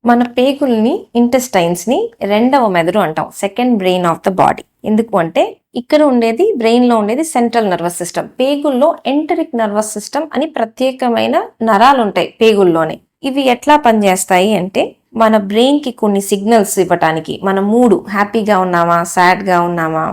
మన పేగుల్ని ఇంటెస్టైన్స్ ని రెండవ మెదడు అంటాం. Second brain of the body. ఎందుకు అంటే ఇక్కడ ఉండేది బ్రెయిన్ లో ఉండేది సెంట్రల్ నర్వస్ సిస్టమ్. పేగుల్లో ఎంటరిక్ నర్వస్ సిస్టమ్ అని ప్రత్యేకమైన నరాలు ఉంటాయి పేగుల్లోనే. ఇవి ఎట్లా పనిచేస్తాయి అంటే మన బ్రెయిన్ కి కొన్ని సిగ్నల్స్ ఇవ్వటానికి, మన మూడు హ్యాపీగా ఉన్నామా, సాడ్ గా ఉన్నామా,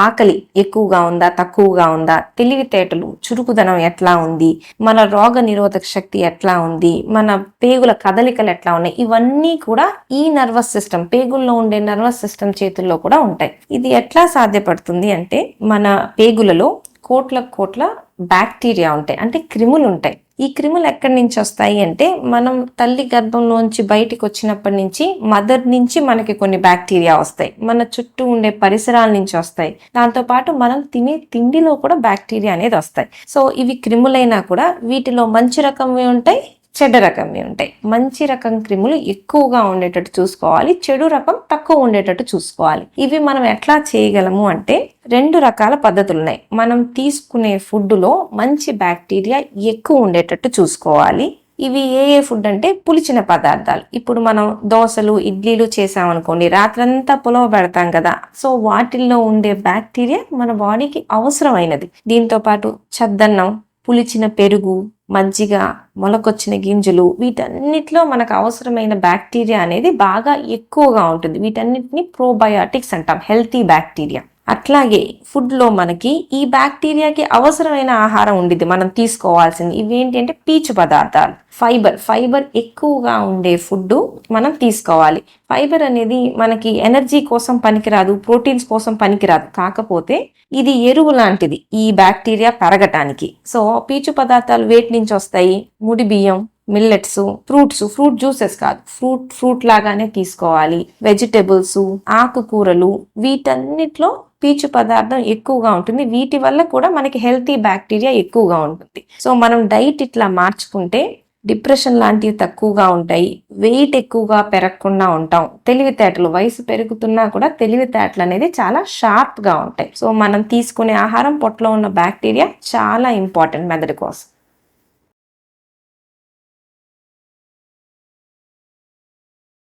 ఆకలి ఎక్కువగా ఉందా, తక్కువగా ఉందా, తెలివితేటలు చురుకుదనం ఎట్లా ఉంది, మన రోగ నిరోధక శక్తి ఎట్లా ఉంది, మన పేగుల కదలికలు ఎట్లా ఉన్నాయి, ఇవన్నీ కూడా ఈ నర్వస్ సిస్టమ్, పేగుల్లో ఉండే నర్వస్ సిస్టమ్ చేతుల్లో కూడా ఉంటాయి. ఇది ఎట్లా సాధ్యపడుతుంది అంటే మన పేగులలో కోట్ల బ్యాక్టీరియా ఉంటాయి, అంటే క్రిములు ఉంటాయి. ఈ క్రిములు ఎక్కడి నుంచి వస్తాయి అంటే మనం తల్లి గర్భంలోంచి బయటికి వచ్చినప్పటి నుంచి మదర్ నుంచి మనకి కొన్ని బ్యాక్టీరియా వస్తాయి, మన చుట్టూ ఉండే పరిసరాల నుంచి వస్తాయి, దాంతో పాటు మనం తినే తిండిలో కూడా బ్యాక్టీరియా అనేది వస్తాయి. సో ఇవి క్రిములైనా కూడా వీటిలో మంచి రకంవి ఉంటాయి, చెడ్డ రకంవి ఉంటాయి. మంచి రకం క్రిములు ఎక్కువగా ఉండేటట్టు చూసుకోవాలి, చెడు రకం తక్కువ ఉండేటట్టు చూసుకోవాలి. ఇవి మనం ఎట్లా చేయగలము అంటే రెండు రకాల పద్ధతులు ఉన్నాయి. మనం తీసుకునే ఫుడ్లో మంచి బ్యాక్టీరియా ఎక్కువ ఉండేటట్టు చూసుకోవాలి. ఇవి ఏ ఫుడ్ అంటే పులిచిన పదార్థాలు. ఇప్పుడు మనం దోశలు, ఇడ్లీలు చేసామనుకోండి, రాత్రంతా పులవ పెడతాం కదా, సో వాటిల్లో ఉండే బ్యాక్టీరియా మన బాడీకి అవసరమైనది. దీంతో పాటు చద్దన్నం, పులిచిన పెరుగు, మజ్జిగ, మొలకొచ్చిన గింజలు, వీటన్నిటిలో మనకు అవసరమైన బ్యాక్టీరియా అనేది బాగా ఎక్కువగా ఉంటుంది. వీటన్నిటిని ప్రోబయాటిక్స్ అంటాం, హెల్తీ బ్యాక్టీరియా. అట్లాగే ఫుడ్లో మనకి ఈ బ్యాక్టీరియాకి అవసరమైన ఆహారం ఉండిద్ది, మనం తీసుకోవాల్సింది. ఇవేంటి అంటే పీచు పదార్థాలు, ఫైబర్ ఎక్కువగా ఉండే ఫుడ్ మనం తీసుకోవాలి. ఫైబర్ అనేది మనకి ఎనర్జీ కోసం పనికిరాదు, ప్రోటీన్స్ కోసం పనికిరాదు, కాకపోతే ఇది ఎరువు లాంటిది ఈ బ్యాక్టీరియా పెరగటానికి. సో పీచు పదార్థాలు వేటి నుంచి వస్తాయి? ముడి బియ్యం, మిల్లెట్స్, ఫ్రూట్ జ్యూసెస్ కాదు, ఫ్రూట్ లాగానే తీసుకోవాలి. వెజిటబుల్స్, ఆకుకూరలు, వీటన్నిటిలో పీచు పదార్థం ఎక్కువగా ఉంటుంది. వీటి వల్ల కూడా మనకి హెల్తీ బ్యాక్టీరియా ఎక్కువగా ఉంటుంది. సో మనం డైట్ ఇట్లా మార్చుకుంటే డిప్రెషన్ లాంటివి తక్కువగా ఉంటాయి, వెయిట్ ఎక్కువగా పెరగకుండా ఉంటాం, తెలివితేటలు, వయసు పెరుగుతున్నా కూడా తెలివితేటలు అనేది చాలా షార్ప్ గా ఉంటాయి. సో మనం తీసుకునే ఆహారం, పొట్టలో ఉన్న బ్యాక్టీరియా చాలా ఇంపార్టెంట్ మెదడు కోసం.